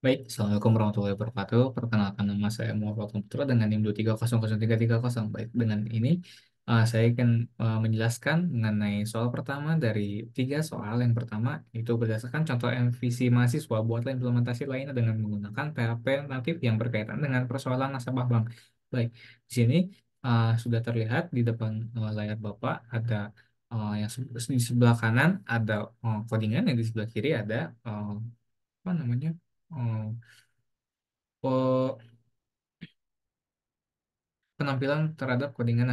Baik, Assalamualaikum warahmatullahi wabarakatuh. Perkenalkan nama saya Muhammad Putra dengan NIM 2300330. Baik, dengan ini saya akan menjelaskan mengenai soal pertama dari tiga soal. Yang pertama itu berdasarkan contoh MVC mahasiswa buatlah implementasi lainnya dengan menggunakan PHP natif yang berkaitan dengan persoalan nasabah bank. Baik, di sini sudah terlihat di depan layar Bapak ada di sebelah kanan ada codingan, yang di sebelah kiri ada apa namanya? Oh, penampilan terhadap codingan.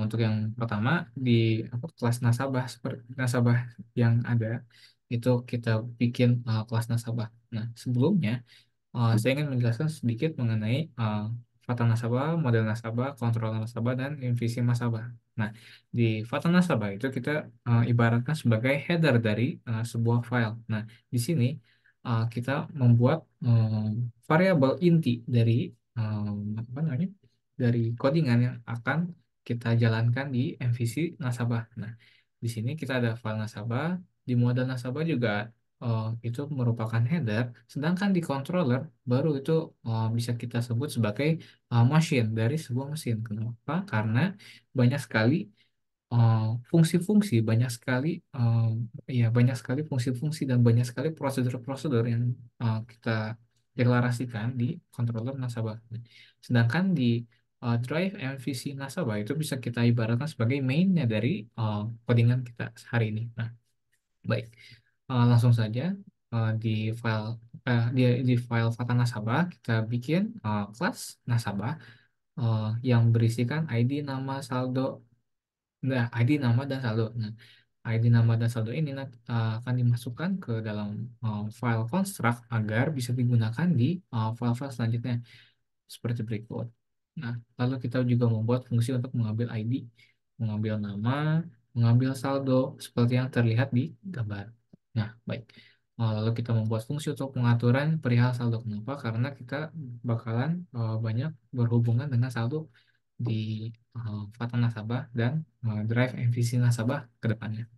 Untuk yang pertama di kelas nasabah, seperti nasabah yang ada itu kita bikin kelas nasabah. Nah, sebelumnya saya ingin menjelaskan sedikit mengenai Fata nasabah, model nasabah, kontrol nasabah, dan invisi nasabah. Nah, di Fata nasabah itu kita ibaratkan sebagai header dari sebuah file. Nah, di sini kita membuat variabel inti dari apa namanya, dari codingan yang akan kita jalankan di MVC nasabah. Nah, di sini kita ada file nasabah, di model nasabah juga itu merupakan header. Sedangkan di controller baru itu bisa kita sebut sebagai machine dari sebuah mesin. Kenapa? Karena banyak sekali uh, fungsi-fungsi, banyak sekali fungsi-fungsi dan banyak sekali prosedur-prosedur yang kita deklarasikan di controller nasabah. Sedangkan di drive MVC nasabah itu bisa kita ibaratkan sebagai mainnya dari codingan kita hari ini. Nah, baik. Langsung saja di file di file Fata Nasabah kita bikin kelas nasabah yang berisikan ID, nama, saldo, ID, nama, dan saldo. Nah, ID, nama, dan saldo ini akan dimasukkan ke dalam file construct agar bisa digunakan di file-file selanjutnya seperti berikut. Nah, lalu kita juga membuat fungsi untuk mengambil ID, mengambil nama, mengambil saldo seperti yang terlihat di gambar. Nah, baik. Lalu kita membuat fungsi untuk pengaturan perihal saldo. Kenapa? Karena kita bakalan banyak berhubungan dengan saldo di Fata Nasabah dan Drive MVC Nasabah ke depannya.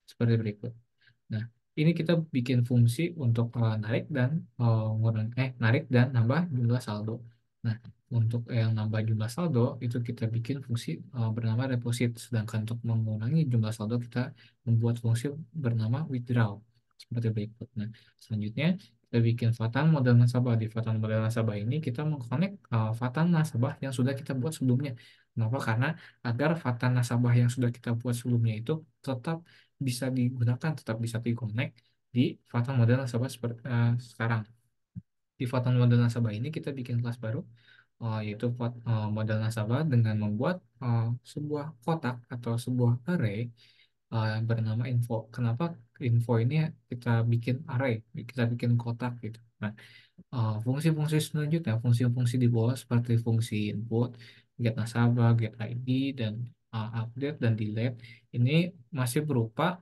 Seperti berikut. Nah, ini kita bikin fungsi untuk narik dan nambah jumlah saldo. Nah, untuk yang nambah jumlah saldo itu kita bikin fungsi bernama deposit. Sedangkan untuk mengurangi jumlah saldo kita membuat fungsi bernama withdraw. Seperti berikut. Nah, selanjutnya kita bikin fatan model nasabah. Di fatan model nasabah ini kita mengkonek fatan nasabah yang sudah kita buat sebelumnya. Kenapa? Karena agar fatan nasabah yang sudah kita buat sebelumnya itu tetap bisa digunakan, tetap bisa dikonek di Fatan model nasabah seperti sekarang. Di Fatan model nasabah ini kita bikin kelas baru, yaitu model nasabah dengan membuat sebuah kotak atau sebuah array yang bernama info. Kenapa info ini kita bikin array, kita bikin kotak gitu. Nah, fungsi-fungsi selanjutnya, fungsi-fungsi di bawah seperti fungsi input, get nasabah, get ID, dan update dan delete ini masih berupa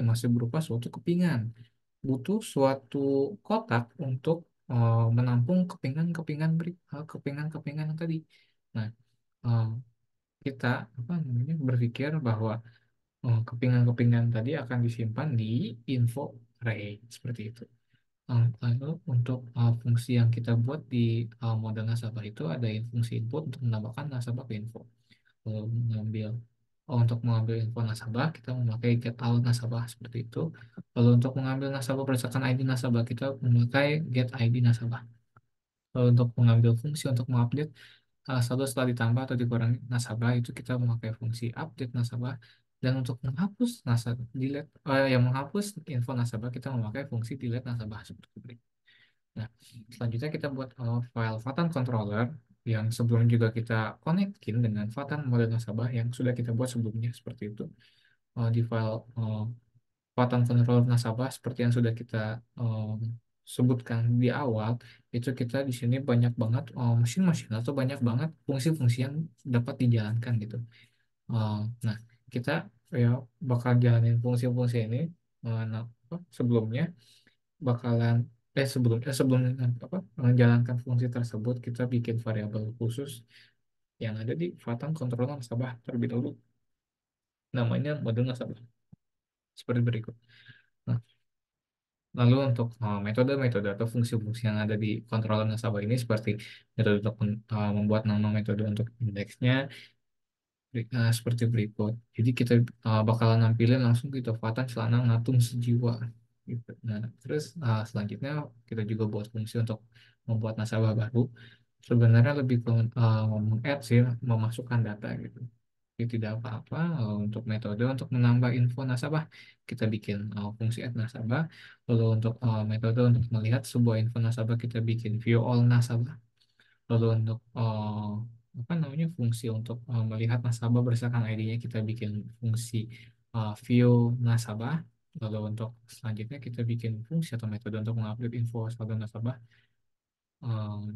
masih berupa suatu kepingan. Butuh suatu kotak untuk menampung kepingan-kepingan yang tadi. Nah, eh, kita apa namanya berpikir bahwa kepingan-kepingan tadi akan disimpan di info array seperti itu. Lalu untuk fungsi yang kita buat di model nasabah itu ada fungsi input untuk menambahkan nasabah ke info. Lalu untuk mengambil info nasabah kita memakai get out nasabah seperti itu. Lalu untuk mengambil nasabah berdasarkan ID nasabah kita memakai get ID nasabah. Lalu untuk mengambil fungsi untuk mengupdate saldo setelah ditambah atau dikurangi nasabah itu kita memakai fungsi update nasabah. Dan untuk menghapus nasabah yang menghapus info nasabah kita memakai fungsi delete nasabah seperti itu. Nah, selanjutnya kita buat file Fatan controller yang sebelumnya juga kita konekin dengan Fatan model nasabah yang sudah kita buat sebelumnya seperti itu. Di file Fatan controller nasabah seperti yang sudah kita eh, sebutkan di awal, itu kita di sini banyak banget mesin-mesin atau banyak banget fungsi-fungsi yang dapat dijalankan gitu. Nah, kita ya bakal jalanin fungsi-fungsi ini sebelumnya bakalan sebelum menjalankan fungsi tersebut kita bikin variabel khusus yang ada di Fatan controller nasabah terlebih dahulu, namanya model nasabah seperti berikut. Nah, Lalu untuk metode-metode atau fungsi-fungsi yang ada di kontroler nasabah ini seperti metode untuk membuat nama metode untuk indeksnya seperti berikut. Jadi kita bakalan nampilin langsung gitu Fatan celana ngatung sejiwa gitu. Nah, terus selanjutnya kita juga buat fungsi untuk membuat nasabah baru. Sebenarnya lebih ke meng-add sih, memasukkan data gitu. Jadi tidak apa-apa untuk metode untuk menambah info nasabah kita bikin fungsi add nasabah. Lalu untuk metode untuk melihat sebuah info nasabah kita bikin view all nasabah. Lalu untuk apa namanya fungsi untuk melihat nasabah berdasarkan ID-nya kita bikin fungsi view nasabah. Lalu untuk selanjutnya kita bikin fungsi atau metode untuk mengupdate info saldo nasabah.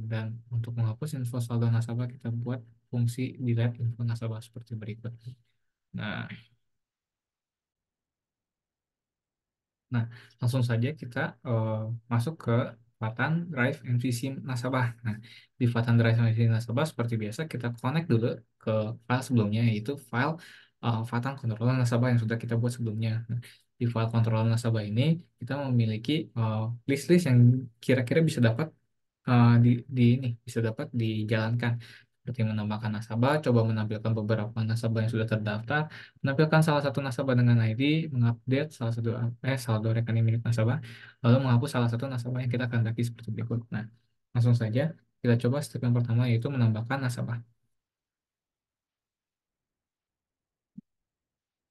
Dan untuk menghapus info saldo nasabah kita buat fungsi delete info nasabah seperti berikut. Nah, Nah, langsung saja kita masuk ke Fatan Drive MVC nasabah. Nah, di Fatan Drive MVC nasabah seperti biasa kita connect dulu ke file sebelumnya yaitu file Fatan controller nasabah yang sudah kita buat sebelumnya. Nah, di file controller nasabah ini kita memiliki list-list yang kira-kira bisa dapat di ini bisa dapat dijalankan seperti menambahkan nasabah, coba menampilkan beberapa nasabah yang sudah terdaftar, menampilkan salah satu nasabah dengan ID, mengupdate salah satu saldo rekening milik nasabah, lalu menghapus salah satu nasabah yang kita kehendaki seperti berikut. Nah, langsung saja kita coba step yang pertama yaitu menambahkan nasabah.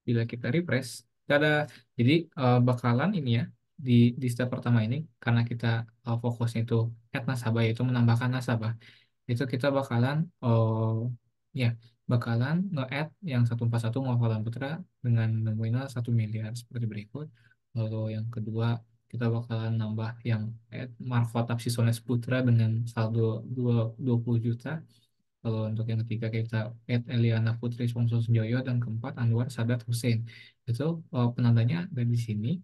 Bila kita refresh, kita ada jadi bakalan ini ya di step pertama ini karena kita fokusnya itu add nasabah yaitu menambahkan nasabah. Itu kita bakalan ya bakalan nge-add yang 141 Muhafalan Putra dengan nominal 1 miliar seperti berikut. Lalu yang kedua kita bakalan nambah yang add Marfat Tapsisones Putra dengan saldo 20 juta. Lalu untuk yang ketiga kita add Eliana Putri Sponsor Joyo dan keempat Anwar Sadat Hussein. Itu penandanya ada di sini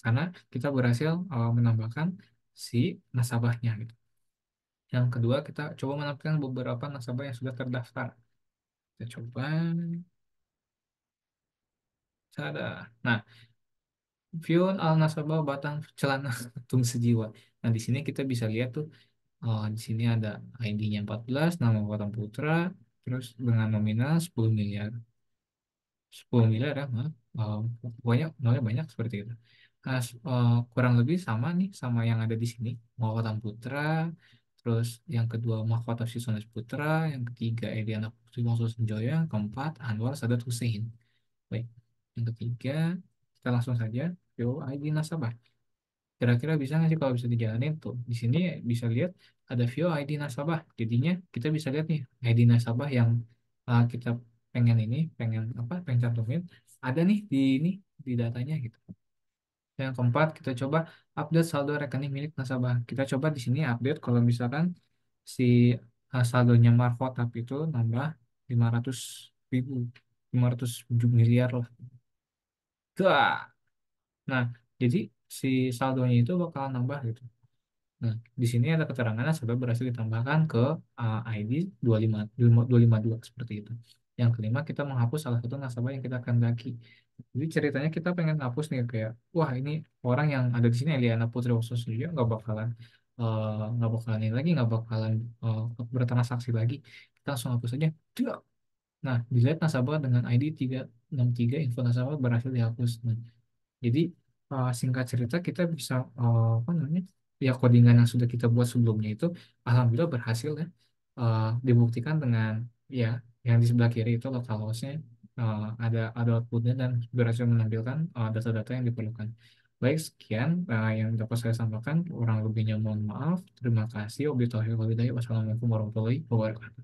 karena kita berhasil menambahkan si nasabahnya gitu. Yang kedua, kita coba menampilkan beberapa nasabah yang sudah terdaftar. Kita coba, ada. Nah, view al nasabah batang celana tung sejiwa. Nah, di sini kita bisa lihat tuh, di sini ada ID-nya 14, nama Batang Putra, terus dengan nominal 10 miliar. 10 miliar ya, maaf. Pokoknya nolnya banyak seperti itu. Nah, kurang lebih sama nih sama yang ada di sini. Mahkota Putra, terus yang kedua Mahkota Sisones Putra, yang ketiga Ediana Putri Wongso Senjoyo, yang keempat Anwar Sadat Hussein. Baik, yang ketiga kita langsung saja ke ID nasabah. Kira-kira bisa nggak sih kalau bisa dijalanin tuh? Di sini bisa lihat ada view ID nasabah. Jadinya kita bisa lihat nih ID nasabah yang kita pengen apa, pengen cantumin, ada nih di datanya gitu. Yang keempat kita coba update saldo rekening milik nasabah. Kita coba di sini update kalau misalkan si saldonya Markotap itu nambah 500 ribu, 507 miliar lah. Tuh. Nah, jadi si saldonya itu bakal nambah gitu. Nah, di sini ada keterangannya sudah berhasil ditambahkan ke ID 252 seperti itu. Yang kelima, kita menghapus salah satu nasabah yang kita kehendaki. Jadi ceritanya kita pengen hapus nih kayak, wah ini orang yang ada di sini Eliana Putri Wasos juga nggak bakalan ini lagi, nggak bakalan bertransaksi lagi. Kita langsung hapus aja. Tidak. Nah, dilihat nasabah dengan ID 363 info nasabah berhasil dihapus. Nah, jadi singkat cerita kita bisa apa namanya ya codingan yang sudah kita buat sebelumnya itu alhamdulillah berhasil ya. Dibuktikan dengan ya yang di sebelah kiri itu localhost-nya ada outputnya dan berhasil menampilkan data-data yang diperlukan. Baik, sekian yang dapat saya sampaikan. Kurang lebihnya mohon maaf. Terima kasih. Wabillahi taufiq wal hidayah. Wassalamualaikum warahmatullahi wabarakatuh.